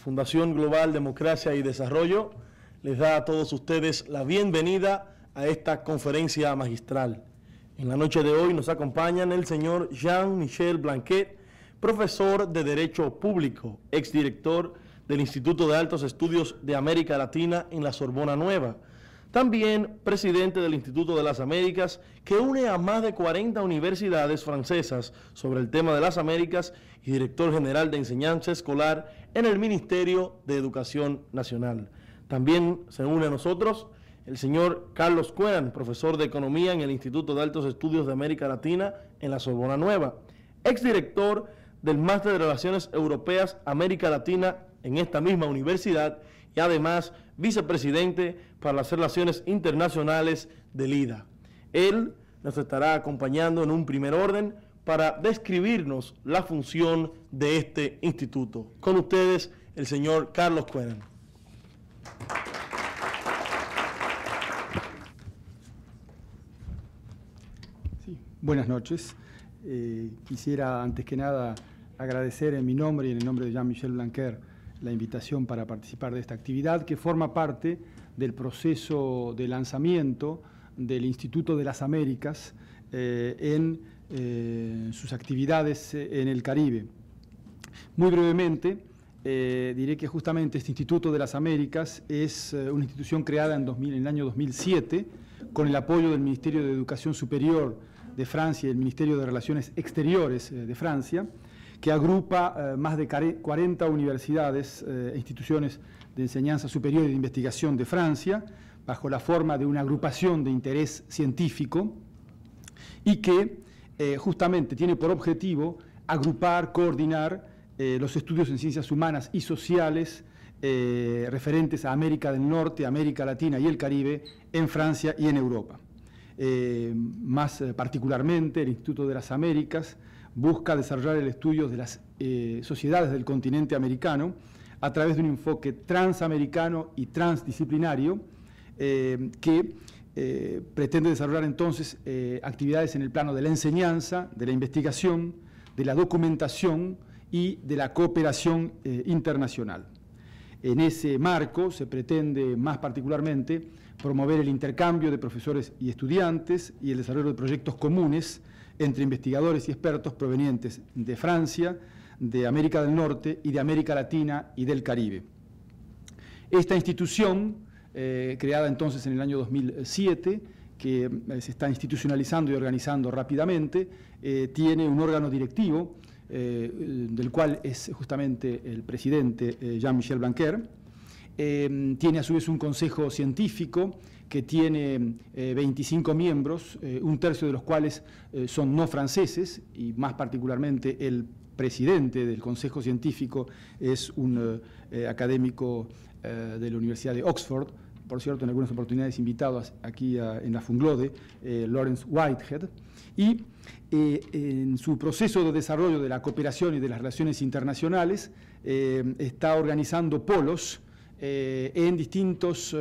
Fundación Global Democracia y Desarrollo les da a todos ustedes la bienvenida a esta conferencia magistral. En la noche de hoy nos acompañan el señor Jean-Michel Blanquet, profesor de Derecho Público, exdirector del Instituto de Altos Estudios de América Latina en la Sorbona Nueva, también presidente del Instituto de las Américas, que une a más de 40 universidades francesas sobre el tema de las Américas, y director general de enseñanza escolar en el Ministerio de Educación Nacional. También se une a nosotros el señor Carlos Cueran, profesor de Economía en el Instituto de Altos Estudios de América Latina en la Sorbona Nueva, exdirector del Máster de Relaciones Europeas América Latina en esta misma universidad y además vicepresidente para las Relaciones Internacionales del IDA. Él nos estará acompañando en un primer orden para describirnos la función de este instituto. Con ustedes, el señor Carlos Cueran. Sí, buenas noches. Quisiera, antes que nada, agradecer en mi nombre y en el nombre de Jean-Michel Blanquet la invitación para participar de esta actividad, que forma parte del proceso de lanzamiento del Instituto de las Américas en sus actividades en el Caribe. Muy brevemente, diré que justamente este Instituto de las Américas es una institución creada en el año 2007 con el apoyo del Ministerio de Educación Superior de Francia y el Ministerio de Relaciones Exteriores de Francia, que agrupa más de 40 universidades e instituciones de enseñanza superior y de investigación de Francia, bajo la forma de una agrupación de interés científico, y que justamente tiene por objetivo agrupar, coordinar los estudios en ciencias humanas y sociales referentes a América del Norte, América Latina y el Caribe en Francia y en Europa. Más particularmente, el Instituto de las Américas busca desarrollar el estudio de las sociedades del continente americano a través de un enfoque transamericano y transdisciplinario que pretende desarrollar entonces actividades en el plano de la enseñanza, de la investigación, de la documentación y de la cooperación internacional. En ese marco se pretende más particularmente promover el intercambio de profesores y estudiantes y el desarrollo de proyectos comunes entre investigadores y expertos provenientes de Francia, de América del Norte y de América Latina y del Caribe. Esta institución, creada entonces en el año 2007, que se está institucionalizando y organizando rápidamente, tiene un órgano directivo, del cual es justamente el presidente Jean-Michel Blanquet. Tiene a su vez un consejo científico que tiene 25 miembros, un tercio de los cuales son no franceses, y más particularmente el presidente del consejo científico es un académico de la Universidad de Oxford, por cierto, en algunas oportunidades invitado aquí en la Funglode, Lawrence Whitehead, y en su proceso de desarrollo de la cooperación y de las relaciones internacionales está organizando polos en distintas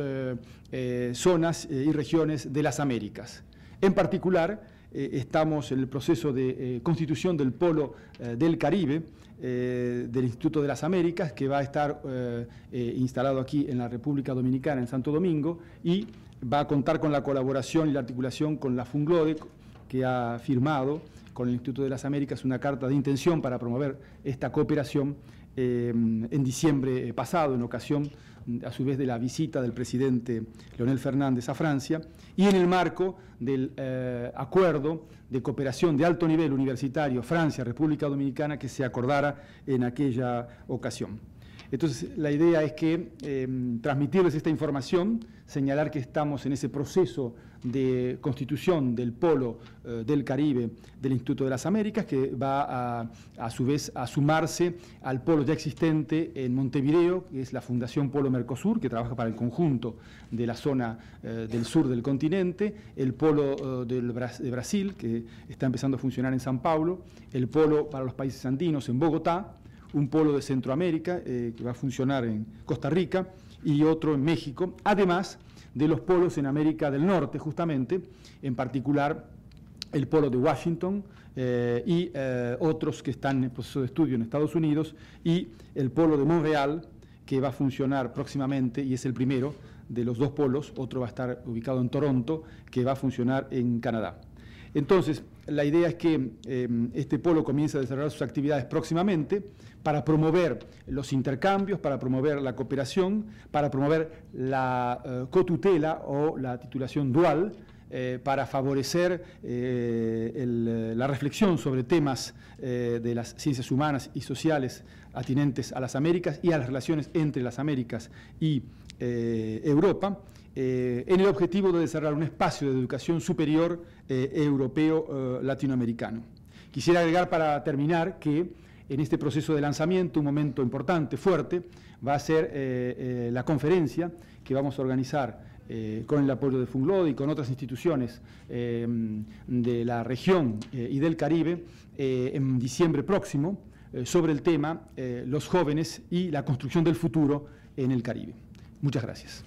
zonas y regiones de las Américas. En particular, estamos en el proceso de constitución del Polo del Caribe del Instituto de las Américas, que va a estar instalado aquí en la República Dominicana, en Santo Domingo, y va a contar con la colaboración y la articulación con la Funglode, que ha firmado con el Instituto de las Américas una carta de intención para promover esta cooperación en diciembre pasado, en ocasión a su vez de la visita del presidente Leonel Fernández a Francia, y en el marco del acuerdo de cooperación de alto nivel universitario Francia-República Dominicana que se acordara en aquella ocasión. Entonces, la idea es que transmitirles esta información, señalar que estamos en ese proceso de constitución del Polo del Caribe del Instituto de las Américas, que va a su vez a sumarse al polo ya existente en Montevideo, que es la Fundación Polo Mercosur, que trabaja para el conjunto de la zona del sur del continente, el Polo de Brasil, que está empezando a funcionar en San Paulo, el Polo para los países andinos en Bogotá, un polo de Centroamérica que va a funcionar en Costa Rica y otro en México, además de los polos en América del Norte, justamente, en particular el polo de Washington otros que están en proceso de estudio en Estados Unidos, y el polo de Montreal, que va a funcionar próximamente, y es el primero de los dos polos. Otro va a estar ubicado en Toronto, que va a funcionar en Canadá. Entonces, la idea es que este polo comience a desarrollar sus actividades próximamente para promover los intercambios, para promover la cooperación, para promover la cotutela o la titulación dual, para favorecer la reflexión sobre temas de las ciencias humanas y sociales atinentes a las Américas y a las relaciones entre las Américas y Europa, en el objetivo de desarrollar un espacio de educación superior europeo latinoamericano. Quisiera agregar para terminar que en este proceso de lanzamiento un momento importante, fuerte, va a ser la conferencia que vamos a organizar con el apoyo de Funglode y con otras instituciones de la región y del Caribe en diciembre próximo, sobre el tema los jóvenes y la construcción del futuro en el Caribe. Muchas gracias.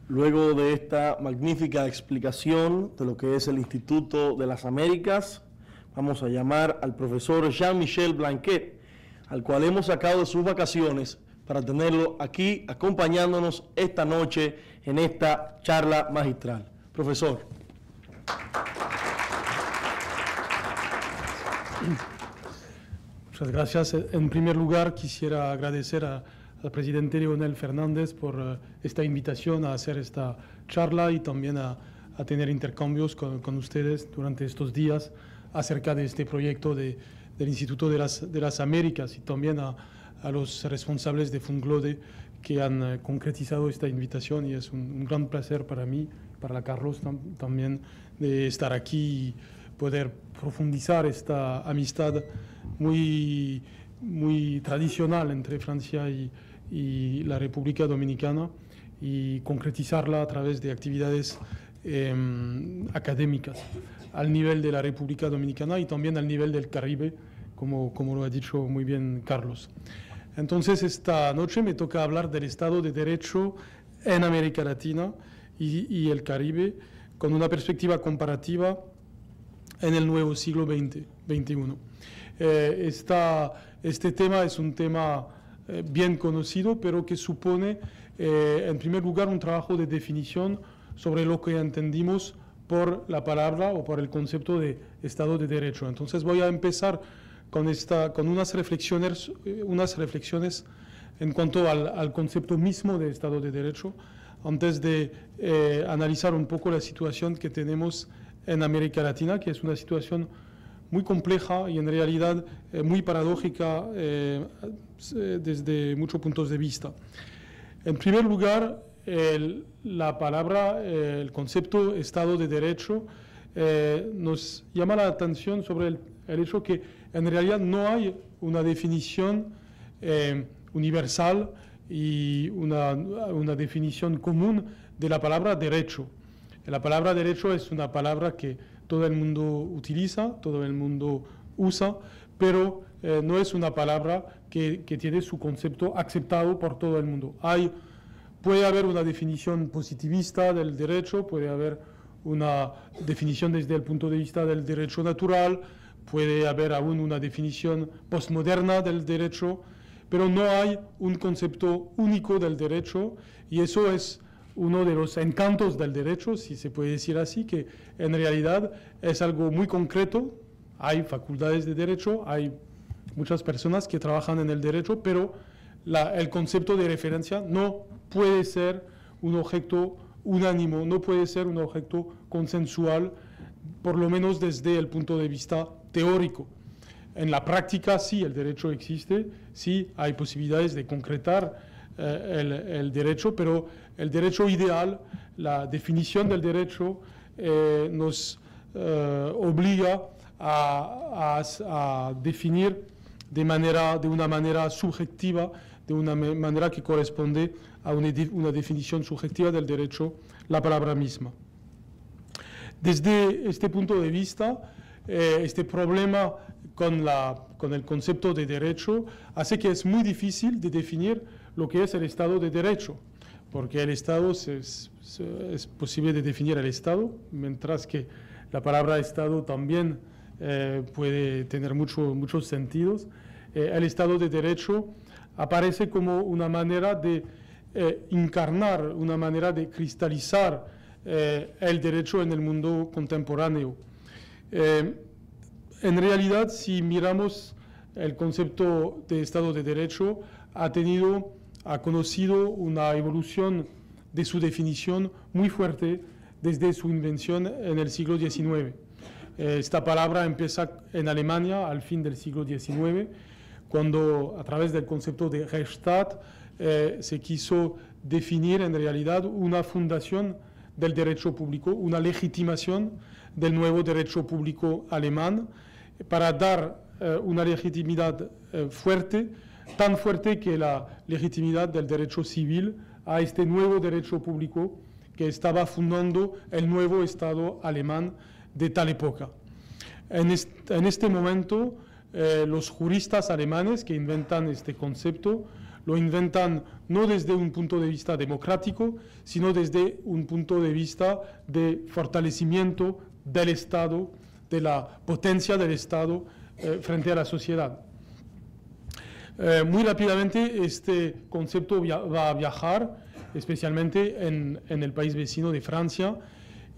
Luego de esta magnífica explicación de lo que es el Instituto de las Américas, vamos a llamar al profesor Jean-Michel Blanquet, al cual hemos sacado de sus vacaciones para tenerlo aquí acompañándonos esta noche en esta charla magistral. Profesor. Muchas gracias. En primer lugar, quisiera agradecer al presidente Leonel Fernández por esta invitación a hacer esta charla y también a tener intercambios con ustedes durante estos días acerca de este proyecto del Instituto de las Américas, y también a los responsables de Funglode que han concretizado esta invitación, y es un gran placer para mí, para Carlos también, de estar aquí y poder profundizar esta amistad muy tradicional entre Francia y la República Dominicana, y concretizarla a través de actividades académicas al nivel de la República Dominicana y también al nivel del Caribe, como lo ha dicho muy bien Carlos. Entonces, esta noche me toca hablar del Estado de Derecho en América Latina y el Caribe, con una perspectiva comparativa en el nuevo siglo XXI. Este tema es un tema bien conocido, pero que supone, en primer lugar, un trabajo de definición sobre lo que entendimos por la palabra o por el concepto de Estado de Derecho. Entonces voy a empezar con unas reflexiones en cuanto al concepto mismo de Estado de Derecho, antes de analizar un poco la situación que tenemos en América Latina, que es una situación muy compleja y en realidad muy paradójica desde muchos puntos de vista. En primer lugar, la palabra, el concepto Estado de Derecho nos llama la atención sobre el hecho que en realidad no hay una definición universal y una definición común de la palabra derecho. La palabra derecho es una palabra que todo el mundo utiliza, todo el mundo usa, pero no es una palabra que tiene su concepto aceptado por todo el mundo. Puede haber una definición positivista del derecho, puede haber una definición desde el punto de vista del derecho natural, puede haber aún una definición postmoderna del derecho, pero no hay un concepto único del derecho, y eso es uno de los encantos del derecho, si se puede decir así, que en realidad es algo muy concreto. Hay facultades de derecho, hay muchas personas que trabajan en el derecho, pero el concepto de referencia no puede ser un objeto unánime, no puede ser un objeto consensual, por lo menos desde el punto de vista teórico. En la práctica sí, el derecho existe, sí hay posibilidades de concretar el derecho, pero el derecho ideal, la definición del derecho nos obliga a definir de una manera subjetiva, de una manera que corresponde a una definición subjetiva del derecho, la palabra misma. Desde este punto de vista, este problema con el concepto de derecho hace que es muy difícil de definir lo que es el Estado de Derecho, porque el Estado es posible de definir el Estado, mientras que la palabra Estado también puede tener muchos sentidos. El Estado de Derecho aparece como una manera de encarnar, una manera de cristalizar el derecho en el mundo contemporáneo. En realidad, si miramos el concepto de Estado de Derecho, ha conocido una evolución de su definición muy fuerte desde su invención en el siglo XIX. Esta palabra empieza en Alemania al fin del siglo XIX, cuando a través del concepto de Rechtsstaat se quiso definir en realidad una fundación del derecho público, una legitimación del nuevo derecho público alemán, para dar una legitimidad fuerte, tan fuerte que la legitimidad del derecho civil a este nuevo derecho público que estaba fundando el nuevo Estado alemán de tal época. En este momento, los juristas alemanes que inventan este concepto lo inventan no desde un punto de vista democrático, sino desde un punto de vista de fortalecimiento del Estado, de la potencia del Estado frente a la sociedad. Muy rápidamente este concepto va a viajar, especialmente en el país vecino de Francia,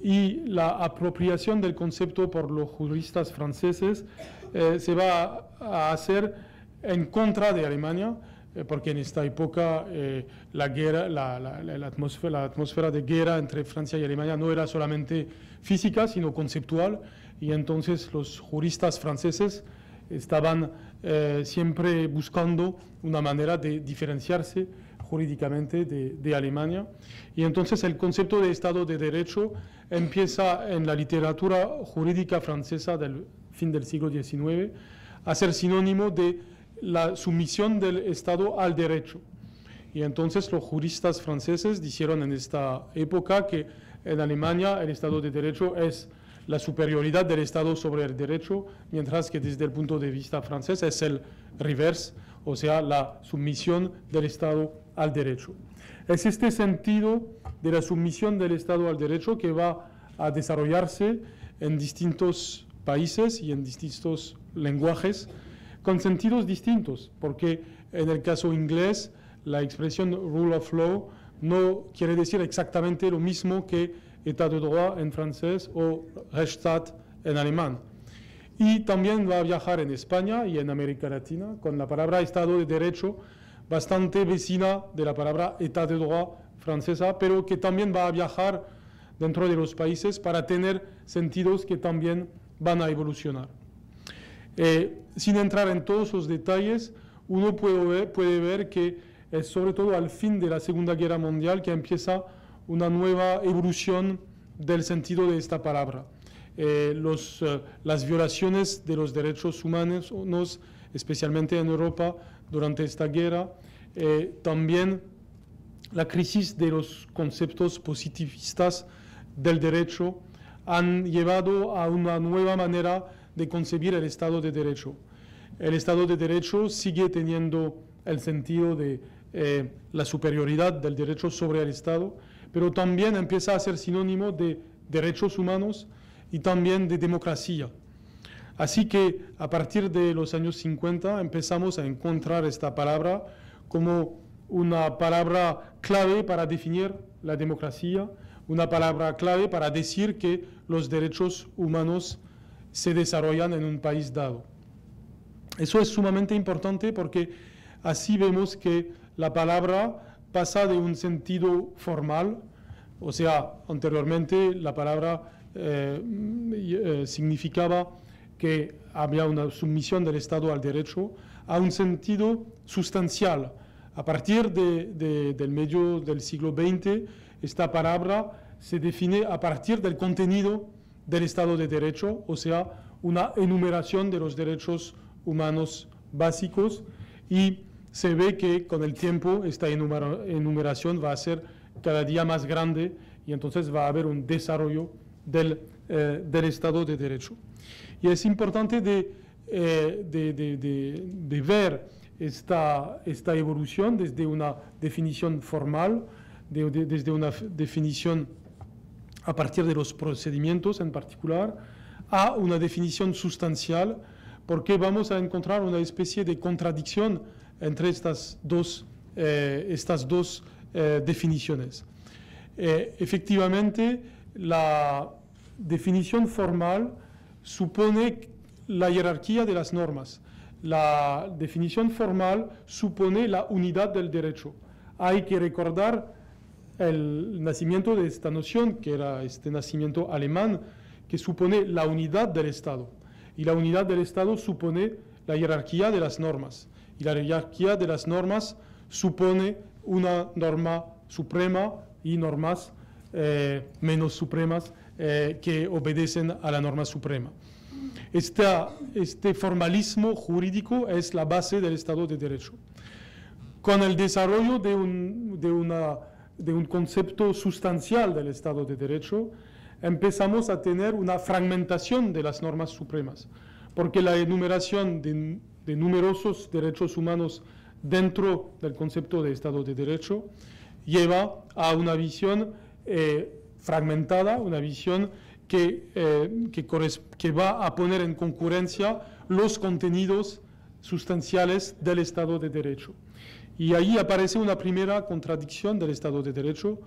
y la apropiación del concepto por los juristas franceses se va a hacer en contra de Alemania, porque en esta época la atmósfera de guerra entre Francia y Alemania no era solamente física, sino conceptual, y entonces los juristas franceses estaban siempre buscando una manera de diferenciarse jurídicamente de Alemania. Y entonces el concepto de Estado de Derecho empieza en la literatura jurídica francesa del fin del siglo XIX a ser sinónimo de la sumisión del Estado al derecho. Y entonces los juristas franceses dijeron en esta época que en Alemania el Estado de Derecho es la superioridad del Estado sobre el derecho, mientras que desde el punto de vista francés es el reverse, o sea, la sumisión del Estado al derecho. Es este sentido de la sumisión del Estado al derecho que va a desarrollarse en distintos países y en distintos lenguajes, con sentidos distintos, porque en el caso inglés la expresión rule of law no quiere decir exactamente lo mismo que État de droit en francés o Rechtsstaat en alemán. Y también va a viajar en España y en América Latina con la palabra Estado de Derecho, bastante vecina de la palabra État de droit francesa, pero que también va a viajar dentro de los países para tener sentidos que también van a evolucionar. Sin entrar en todos los detalles, uno puede ver que es sobre todo al fin de la Segunda Guerra Mundial que empieza una nueva evolución del sentido de esta palabra. Las violaciones de los derechos humanos, especialmente en Europa, durante esta guerra, también la crisis de los conceptos positivistas del derecho han llevado a una nueva manera de concebir el Estado de Derecho. El Estado de Derecho sigue teniendo el sentido de la superioridad del derecho sobre el Estado, pero también empieza a ser sinónimo de derechos humanos y también de democracia. Así que a partir de los años 50 empezamos a encontrar esta palabra como una palabra clave para definir la democracia, una palabra clave para decir que los derechos humanos se desarrollan en un país dado. Eso es sumamente importante porque así vemos que la palabra pasa de un sentido formal, o sea, anteriormente la palabra significaba que había una sumisión del Estado al derecho, a un sentido sustancial. A partir del medio del siglo XX, esta palabra se define a partir del contenido del Estado de Derecho, o sea, una enumeración de los derechos humanos básicos, y se ve que con el tiempo esta enumeración va a ser cada día más grande y entonces va a haber un desarrollo del Estado de Derecho. Y es importante de ver esta evolución desde una definición formal, desde una definición a partir de los procedimientos en particular, a una definición sustancial, porque vamos a encontrar una especie de contradicción entre estas dos definiciones. Efectivamente, la definición formal supone la jerarquía de las normas. La definición formal supone la unidad del derecho. Hay que recordar el nacimiento de esta noción, que era este nacimiento alemán, que supone la unidad del Estado. Y la unidad del Estado supone la jerarquía de las normas. Y la jerarquía de las normas supone una norma suprema y normas menos supremas que obedecen a la norma suprema. Este formalismo jurídico es la base del Estado de Derecho. Con el desarrollo de un concepto sustancial del Estado de Derecho, empezamos a tener una fragmentación de las normas supremas, porque la enumeración de numerosos derechos humanos dentro del concepto de Estado de Derecho lleva a una visión fragmentada, una visión que va a poner en concurrencia los contenidos sustanciales del Estado de Derecho. Y ahí aparece una primera contradicción del Estado de Derecho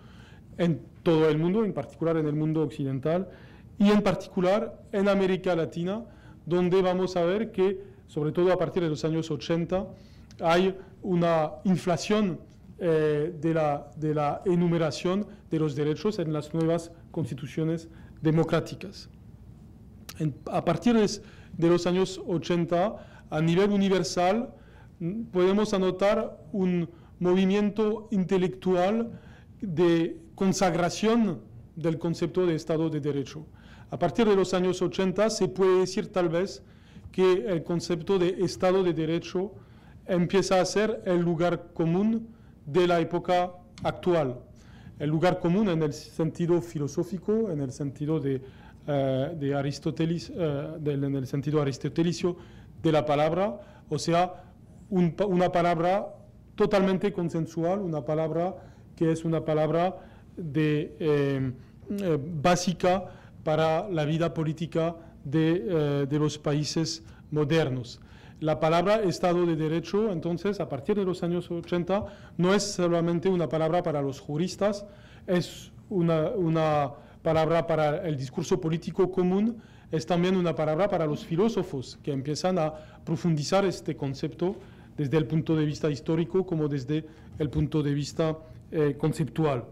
en todo el mundo, en particular en el mundo occidental, y en particular en América Latina, donde vamos a ver que, sobre todo a partir de los años 80, hay una inflación de la enumeración de los derechos en las nuevas constituciones democráticas. A partir de los años 80, a nivel universal, podemos anotar un movimiento intelectual de consagración del concepto de Estado de Derecho. A partir de los años 80 se puede decir tal vez que el concepto de Estado de Derecho empieza a ser el lugar común de la época actual. El lugar común en el sentido filosófico, en el sentido de Aristóteles, en el sentido aristotelicio de la palabra, o sea, una palabra totalmente consensual, una palabra que es una palabra básica para la vida política de los países modernos. La palabra Estado de Derecho, entonces, a partir de los años 80, no es solamente una palabra para los juristas, es una palabra para el discurso político común, es también una palabra para los filósofos que empiezan a profundizar este concepto desde el punto de vista histórico como desde el punto de vista conceptual.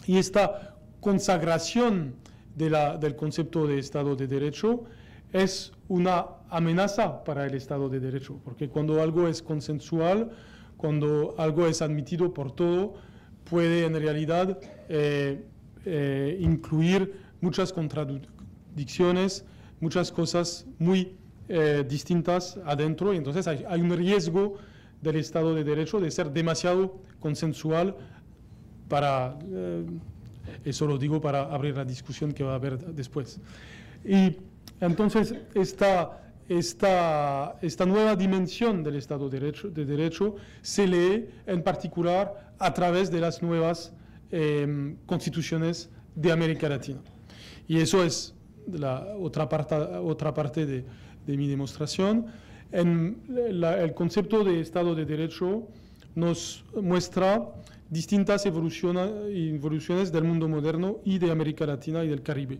Y esta consagración del concepto de Estado de Derecho es una amenaza para el Estado de Derecho, porque cuando algo es consensual, cuando algo es admitido por todo, puede en realidad incluir muchas contradicciones, muchas cosas muy distintas adentro, y entonces hay un riesgo del Estado de Derecho de ser demasiado consensual para, eso lo digo para abrir la discusión que va a haber después. Y entonces esta nueva dimensión del Estado de Derecho se lee en particular a través de las nuevas constituciones de América Latina. Y eso es la otra parte de mi demostración. El concepto de Estado de Derecho nos muestra distintas evoluciones del mundo moderno y de América Latina y del Caribe.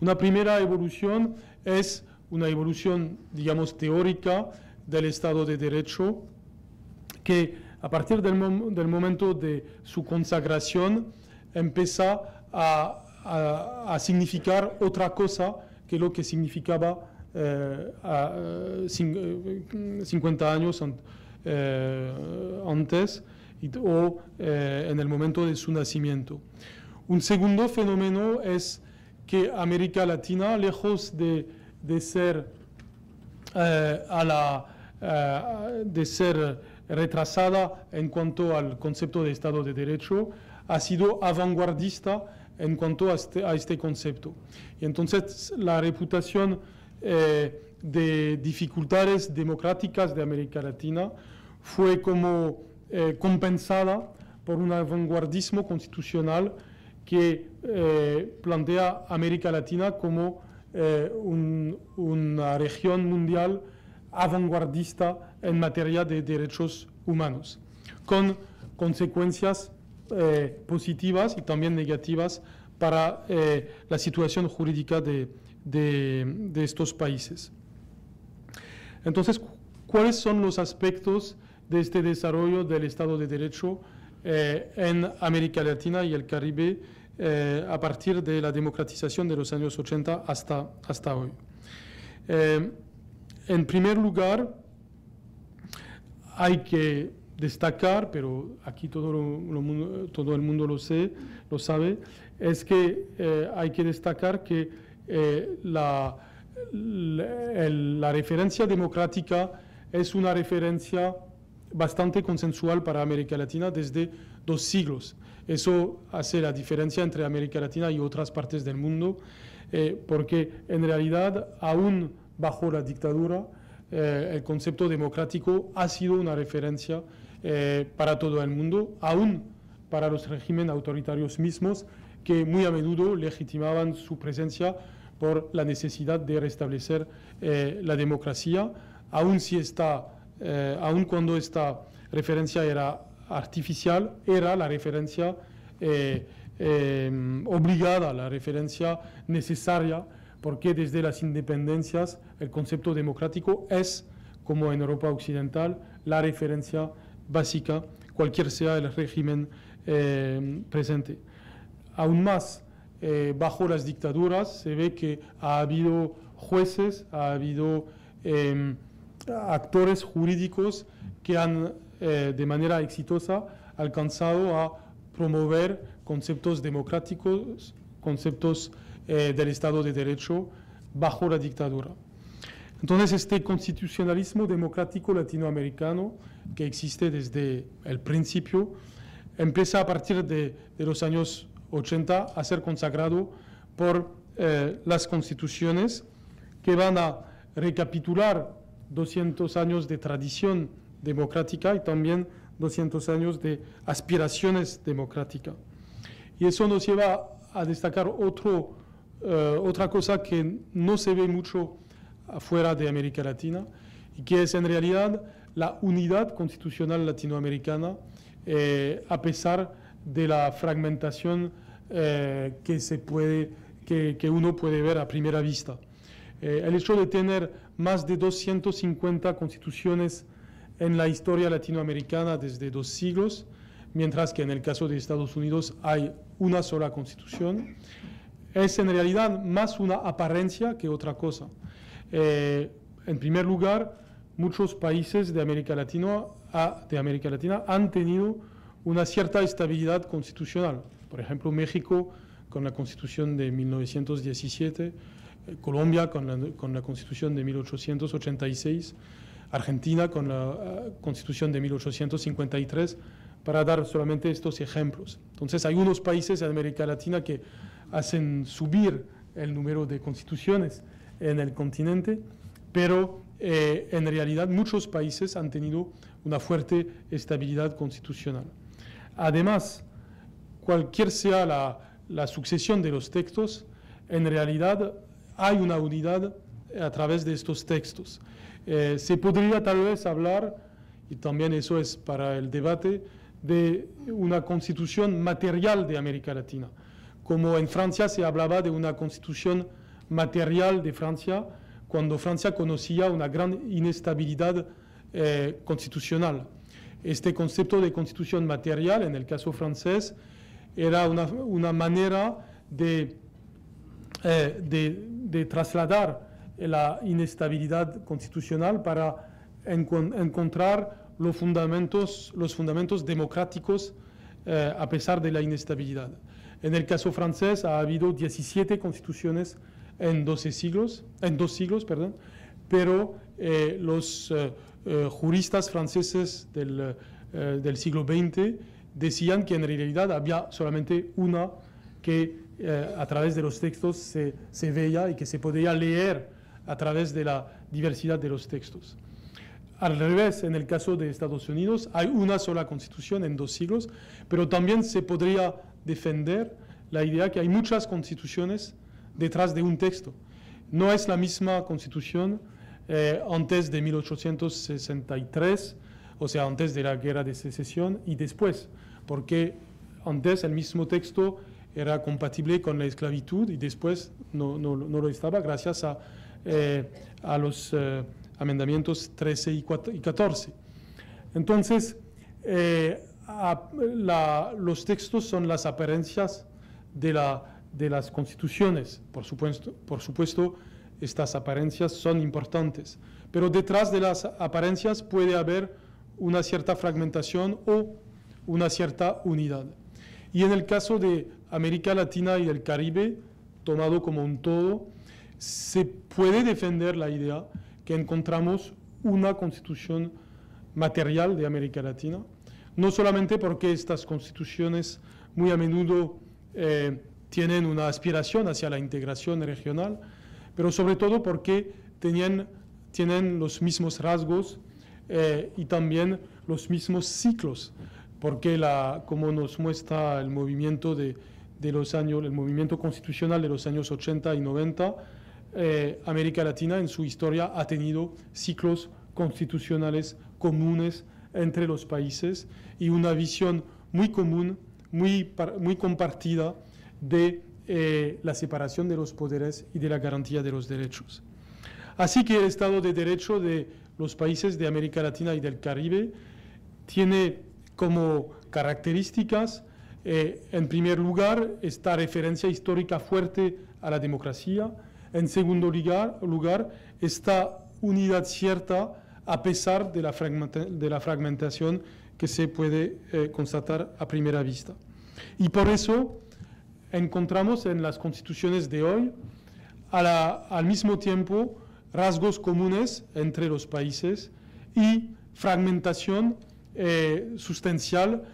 Una primera evolución es una evolución, digamos, teórica del Estado de Derecho, que a partir del momento de su consagración empieza a significar otra cosa que lo que significaba 50 años antes o en el momento de su nacimiento. Un segundo fenómeno es que América Latina, lejos de ser retrasada en cuanto al concepto de Estado de Derecho, ha sido vanguardista en cuanto a este concepto. Y entonces la reputación de dificultades democráticas de América Latina fue como compensada por un vanguardismo constitucional que plantea América Latina como una región mundial vanguardista en materia de derechos humanos, con consecuencias positivas y también negativas para la situación jurídica de estos países. Entonces, ¿cuáles son los aspectos de este desarrollo del Estado de Derecho en América Latina y el Caribe a partir de la democratización de los años 80 hasta hoy? En primer lugar, hay que destacar, pero aquí todo el mundo lo sabe, es que hay que destacar que la referencia democrática es una referencia bastante consensual para América Latina desde 2 siglos. Eso hace la diferencia entre América Latina y otras partes del mundo, porque en realidad, aún bajo la dictadura, el concepto democrático ha sido una referencia para todo el mundo, aún para los regímenes autoritarios mismos, que muy a menudo legitimaban su presencia por la necesidad de restablecer la democracia, aún cuando esta referencia era artificial, era la referencia obligada, la referencia necesaria, porque desde las independencias el concepto democrático es, como en Europa Occidental, la referencia básica, cualquier sea el régimen presente. Aún más, bajo las dictaduras se ve que ha habido jueces, ha habido actores jurídicos que han de manera exitosa alcanzado a promover conceptos democráticos, conceptos del Estado de Derecho bajo la dictadura. Entonces, este constitucionalismo democrático latinoamericano que existe desde el principio empieza a partir de los años 80 a ser consagrado por las constituciones que van a recapitular 200 años de tradición democrática y también 200 años de aspiraciones democráticas. Y eso nos lleva a destacar otra cosa que no se ve mucho afuera de América Latina y que es en realidad la unidad constitucional latinoamericana a pesar de la fragmentación que uno puede ver a primera vista. El hecho de tener más de 250 constituciones en la historia latinoamericana desde 2 siglos, mientras que en el caso de Estados Unidos hay una sola constitución, es en realidad más una apariencia que otra cosa. En primer lugar, muchos países de América Latina han tenido una cierta estabilidad constitucional. Por ejemplo, México con la Constitución de 1917, Colombia con la Constitución de 1886, Argentina con la Constitución de 1853, para dar solamente estos ejemplos. Entonces, hay unos países de América Latina que hacen subir el número de constituciones en el continente, pero en realidad muchos países han tenido una fuerte estabilidad constitucional. Además, cualquier sea la sucesión de los textos, en realidad hay una unidad a través de estos textos. Se podría tal vez hablar, y también eso es para el debate, de una constitución material de América Latina. Como en Francia se hablaba de una constitución material de Francia, cuando Francia conocía una gran inestabilidad constitucional. Este concepto de constitución material, en el caso francés, era una manera de trasladar la inestabilidad constitucional para encontrar los fundamentos democráticos a pesar de la inestabilidad. En el caso francés ha habido 17 constituciones en 2 siglos, pero los juristas franceses del siglo XX decían que en realidad había solamente una que a través de los textos se veía y que se podía leer a través de la diversidad de los textos. Al revés, en el caso de Estados Unidos, hay una sola constitución en 2 siglos, pero también se podría defender la idea que hay muchas constituciones detrás de un texto. No es la misma constitución antes de 1863, o sea, antes de la Guerra de Secesión y después, porque antes el mismo texto era compatible con la esclavitud y después no lo estaba gracias a los amendamientos 13 y 14. Entonces, los textos son las apariencias de las constituciones. Por supuesto, estas apariencias son importantes, pero detrás de las apariencias puede haber una cierta fragmentación o una cierta unidad. Y en el caso de América Latina y el Caribe, tomado como un todo, se puede defender la idea que encontramos una constitución material de América Latina, no solamente porque estas constituciones muy a menudo tienen una aspiración hacia la integración regional, pero sobre todo porque tienen los mismos rasgos y también los mismos ciclos, porque como nos muestra el movimiento el movimiento constitucional de los años 80 y 90, América Latina en su historia ha tenido ciclos constitucionales comunes entre los países y una visión muy común, muy compartida de la separación de los poderes y de la garantía de los derechos. Así que el Estado de Derecho de los países de América Latina y del Caribe tiene como características, en primer lugar, esta referencia histórica fuerte a la democracia. En segundo lugar, esta unidad cierta a pesar de la fragmentación que se puede constatar a primera vista. Y por eso encontramos en las constituciones de hoy, al mismo tiempo, rasgos comunes entre los países y fragmentación sustancial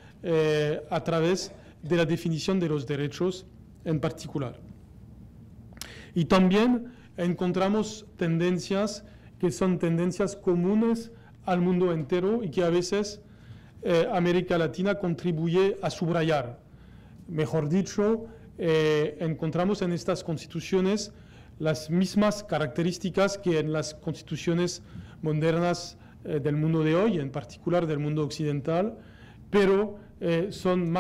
a través de la definición de los derechos en particular. Y también encontramos tendencias que son tendencias comunes al mundo entero y que a veces América Latina contribuye a subrayar. Mejor dicho, encontramos en estas constituciones las mismas características que en las constituciones modernas del mundo de hoy, en particular del mundo occidental, pero son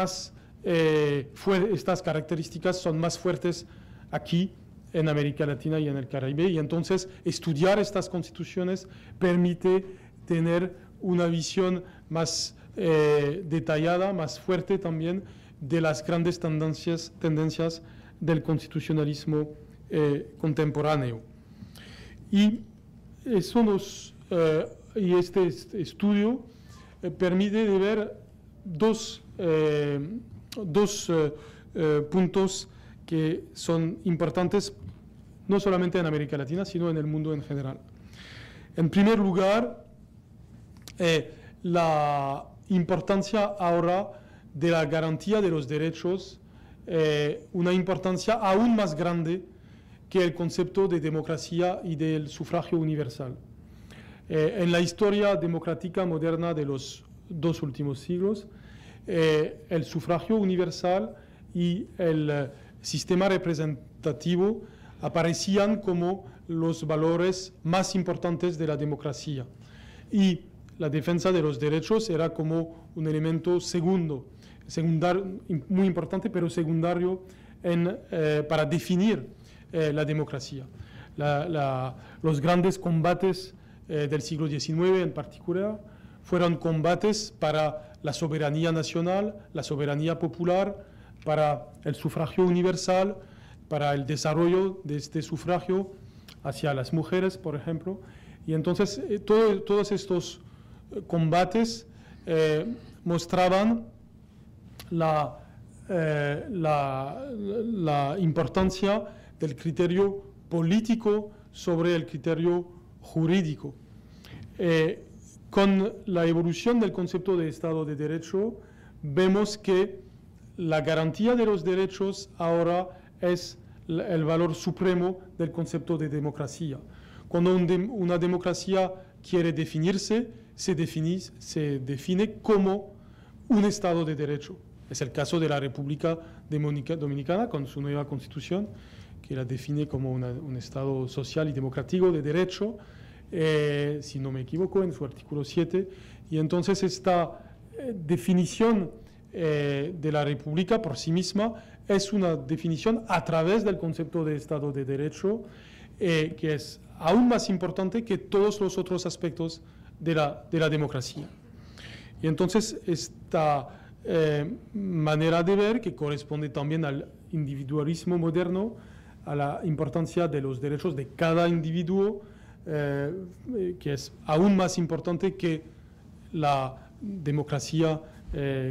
estas características son más fuertes aquí en América Latina y en el Caribe, y entonces estudiar estas constituciones permite tener una visión más detallada, más fuerte también de las grandes tendencias del constitucionalismo contemporáneo. Y este estudio permite de ver dos puntos que son importantes no solamente en América Latina, sino en el mundo en general. En primer lugar, la importancia ahora de la garantía de los derechos, una importancia aún más grande que el concepto de democracia y del sufragio universal. En la historia democrática moderna de los 2 últimos siglos, el sufragio universal y el sistema representativo aparecían como los valores más importantes de la democracia. Y la defensa de los derechos era como un elemento secundario, muy importante, pero secundario para definir la democracia. Los grandes combates del siglo XIX en particular fueron combates para la soberanía nacional, la soberanía popular, para el sufragio universal, para el desarrollo de este sufragio hacia las mujeres, por ejemplo. Y entonces todos estos combates mostraban la importancia del criterio político sobre el criterio jurídico. Con la evolución del concepto de Estado de Derecho, vemos que la garantía de los derechos ahora es el valor supremo del concepto de democracia. Cuando una democracia quiere definirse, se define como un Estado de Derecho. Es el caso de la República Dominicana con su nueva constitución, que la define como un Estado social y democrático de derecho, si no me equivoco, en su artículo 7. Y entonces esta definición de la República por sí misma es una definición a través del concepto de Estado de Derecho, que es aún más importante que todos los otros aspectos de la democracia. Y entonces esta manera de ver, que corresponde también al individualismo moderno, a la importancia de los derechos de cada individuo, que es aún más importante que la democracia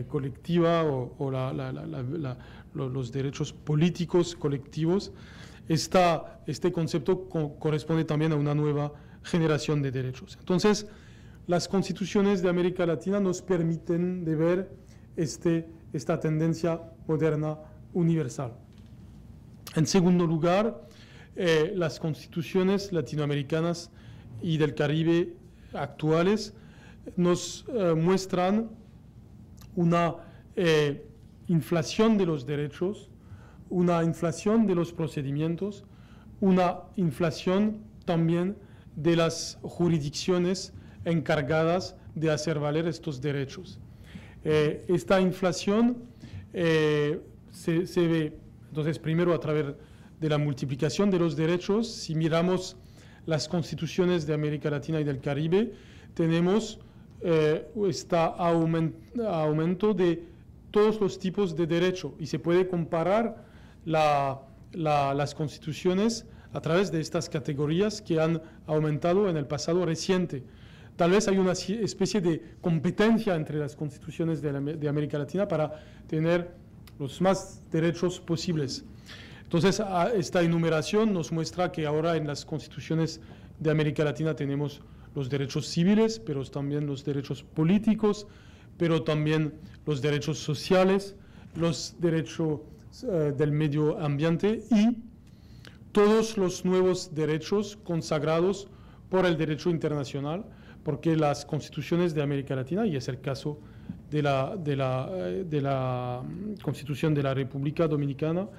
colectiva o los derechos políticos colectivos. Este concepto corresponde también a una nueva generación de derechos. Entonces, las constituciones de América Latina nos permiten de ver esta tendencia moderna universal. En segundo lugar, las constituciones latinoamericanas y del Caribe actuales nos muestran una inflación de los derechos, una inflación de los procedimientos, una inflación también de las jurisdicciones encargadas de hacer valer estos derechos. Esta inflación se ve, entonces, primero a través de la multiplicación de los derechos. Si miramos las constituciones de América Latina y del Caribe, tenemos este aumento de todos los tipos de derecho, y se puede comparar las constituciones a través de estas categorías que han aumentado en el pasado reciente. Tal vez hay una especie de competencia entre las constituciones de América Latina para tener los más derechos posibles. Entonces, esta enumeración nos muestra que ahora en las constituciones de América Latina tenemos los derechos civiles, pero también los derechos políticos, pero también los derechos sociales, los derechos del medio ambiente y todos los nuevos derechos consagrados por el derecho internacional, porque las constituciones de América Latina, y es el caso de la Constitución de la República Dominicana,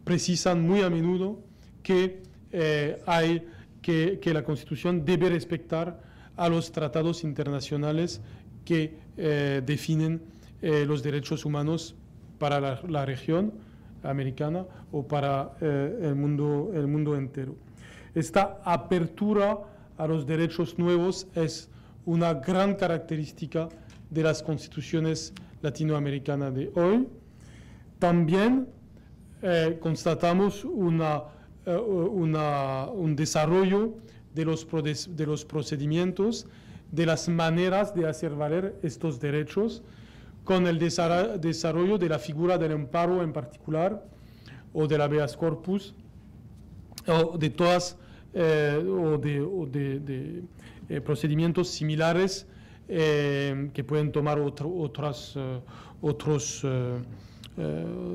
precisan muy a menudo que la Constitución debe respetar a los tratados internacionales que definen los derechos humanos para la región americana o para el mundo entero. Esta apertura a los derechos nuevos es una gran característica de las constituciones latinoamericanas de hoy. También constatamos un desarrollo de los procedimientos, de las maneras de hacer valer estos derechos, con el desarrollo de la figura del amparo en particular, o del habeas corpus, o de todas procedimientos similares que pueden tomar otros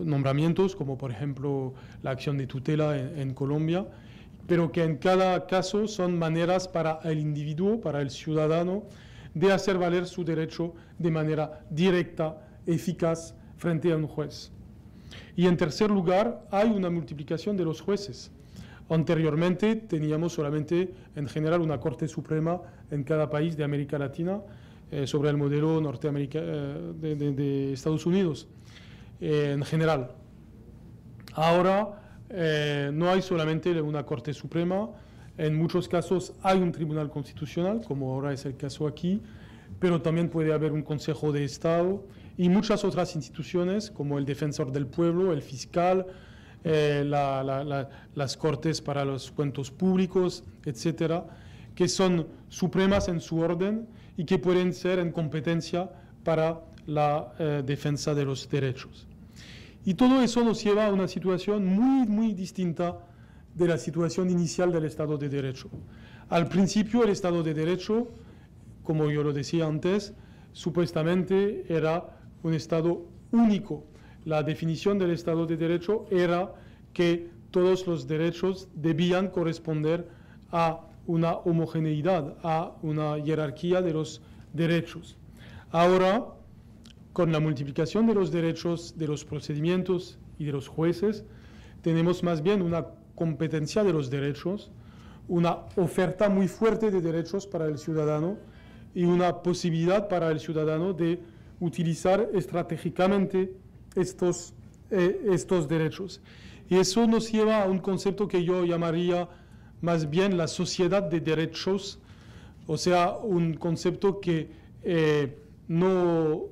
nombramientos, como por ejemplo la acción de tutela en Colombia, pero que en cada caso son maneras para el individuo, para el ciudadano, de hacer valer su derecho de manera directa, eficaz, frente a un juez. Y en tercer lugar, hay una multiplicación de los jueces. Anteriormente teníamos solamente, en general, una Corte Suprema en cada país de América Latina, sobre el modelo norteamericano de Estados Unidos, en general. Ahora no hay solamente una Corte Suprema, en muchos casos hay un Tribunal Constitucional, como ahora es el caso aquí, pero también puede haber un Consejo de Estado y muchas otras instituciones, como el Defensor del Pueblo, el Fiscal, las Cortes para los Cuentos Públicos, etcétera, que son supremas en su orden y que pueden ser en competencia para la defensa de los derechos. Y todo eso nos lleva a una situación muy, muy distinta de la situación inicial del Estado de Derecho. Al principio, el Estado de Derecho, como yo lo decía antes, supuestamente era un Estado único. La definición del Estado de Derecho era que todos los derechos debían corresponder a una homogeneidad, a una jerarquía de los derechos. Ahora, con la multiplicación de los derechos, de los procedimientos y de los jueces, tenemos más bien una competencia de los derechos, una oferta muy fuerte de derechos para el ciudadano y una posibilidad para el ciudadano de utilizar estratégicamente estos derechos. Y eso nos lleva a un concepto que yo llamaría más bien la sociedad de derechos, o sea, un concepto que no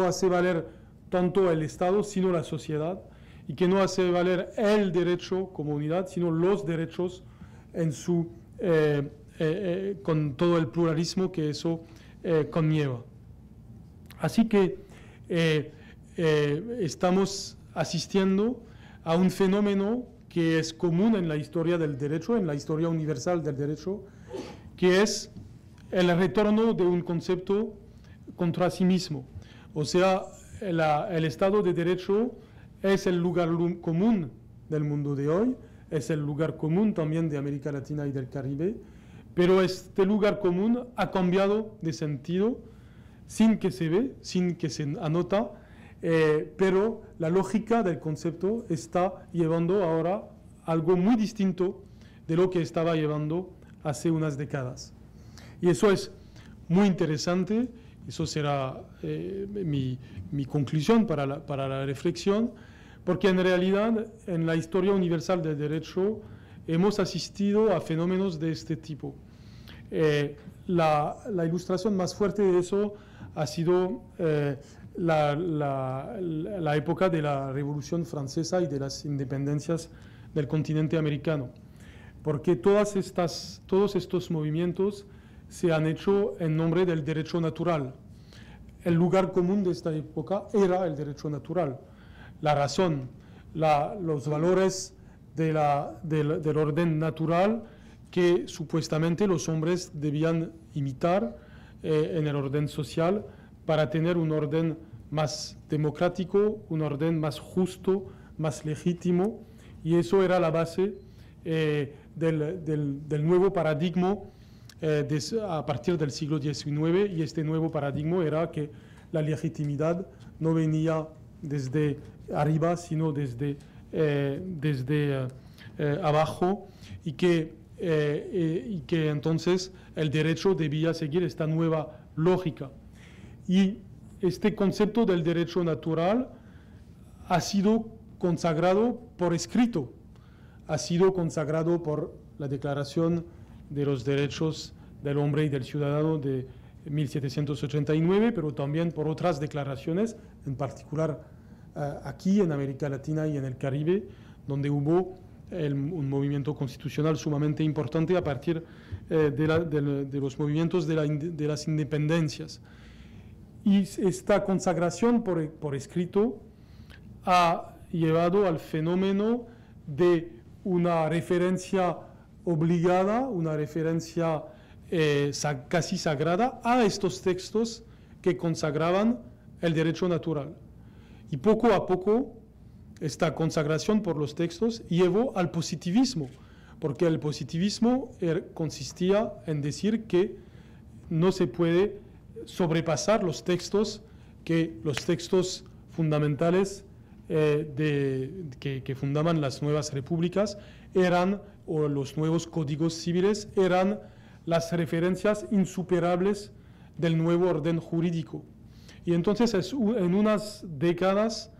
hace valer tanto el Estado, sino la sociedad, y que no hace valer el derecho como unidad, sino los derechos en con todo el pluralismo que eso conlleva. Así que estamos asistiendo a un fenómeno que es común en la historia del derecho, en la historia universal del derecho, que es el retorno de un concepto contra sí mismo. O sea, el Estado de Derecho es el lugar común del mundo de hoy, es el lugar común también de América Latina y del Caribe, pero este lugar común ha cambiado de sentido sin que se ve, sin que se anota, pero la lógica del concepto está llevando ahora algo muy distinto de lo que estaba llevando hace unas décadas. Y eso es muy interesante, eso será mi conclusión para la reflexión, porque en realidad en la historia universal del derecho hemos asistido a fenómenos de este tipo. La ilustración más fuerte de eso ha sido la época de la Revolución Francesa y de las independencias del continente americano, porque todos estos movimientos se han hecho en nombre del derecho natural. El lugar común de esta época era el derecho natural. La razón, los valores del orden natural que supuestamente los hombres debían imitar en el orden social para tener un orden más democrático, un orden más justo, más legítimo, y eso era la base del nuevo paradigma a partir del siglo XIX, y este nuevo paradigma era que la legitimidad no venía desde arriba, sino desde abajo, y que entonces el derecho debía seguir esta nueva lógica. Y este concepto del derecho natural ha sido consagrado por escrito, ha sido consagrado por la Declaración de los Derechos del Hombre y del Ciudadano de 1789, pero también por otras declaraciones, en particular aquí en América Latina y en el Caribe, donde hubo un movimiento constitucional sumamente importante a partir de los movimientos de las independencias. Y esta consagración por escrito ha llevado al fenómeno de una referencia obligada, una referencia casi sagrada a estos textos que consagraban el derecho natural. Y poco a poco esta consagración por los textos llevó al positivismo, porque el positivismo consistía en decir que no se puede sobrepasar los textos fundamentales que fundaban las nuevas repúblicas o los nuevos códigos civiles eran las referencias insuperables del nuevo orden jurídico. Y entonces en unas décadas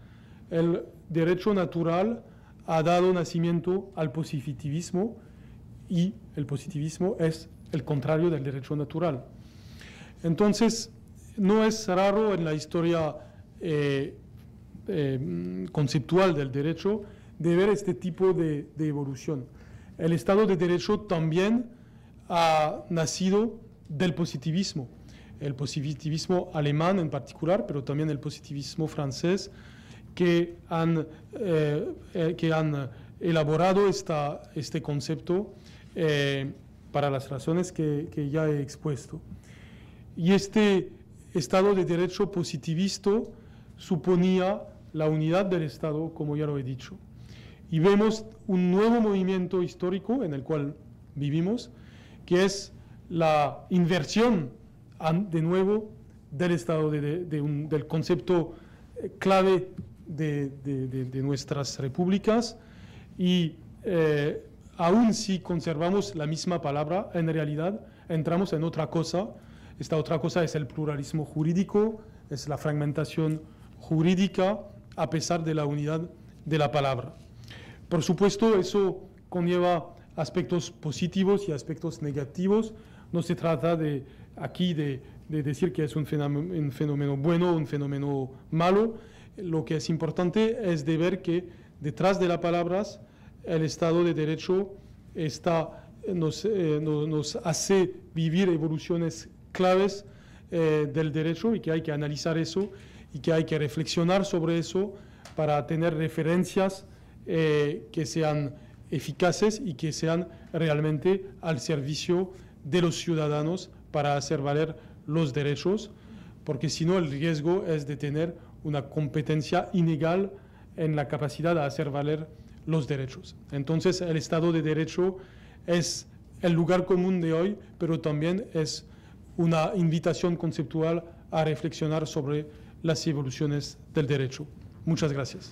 el derecho natural ha dado nacimiento al positivismo, y el positivismo es el contrario del derecho natural. Entonces no es raro en la historia conceptual del derecho de ver este tipo de evolución. El Estado de Derecho también ha nacido del positivismo, el positivismo alemán en particular, pero también el positivismo francés, que han elaborado este concepto para las razones que ya he expuesto. Y este Estado de Derecho positivista suponía la unidad del Estado, como ya lo he dicho. Y vemos un nuevo movimiento histórico en el cual vivimos, que es la inversión de nuevo del Estado, del concepto clave de nuestras repúblicas, y aún si conservamos la misma palabra, en realidad entramos en otra cosa. Esta otra cosa es el pluralismo jurídico, es la fragmentación jurídica a pesar de la unidad de la palabra. Por supuesto, eso conlleva aspectos positivos y aspectos negativos. No se trata aquí de decir que es un fenómeno bueno o un fenómeno malo. Lo que es importante es de ver que detrás de las palabras el Estado de Derecho nos hace vivir evoluciones claves del derecho, y que hay que analizar eso y que hay que reflexionar sobre eso para tener referencias que sean eficaces y que sean realmente al servicio de los ciudadanos para hacer valer los derechos, porque si no el riesgo es de tener una competencia inegal en la capacidad de hacer valer los derechos. Entonces el Estado de Derecho es el lugar común de hoy, pero también es una invitación conceptual a reflexionar sobre las evoluciones del derecho. Muchas gracias.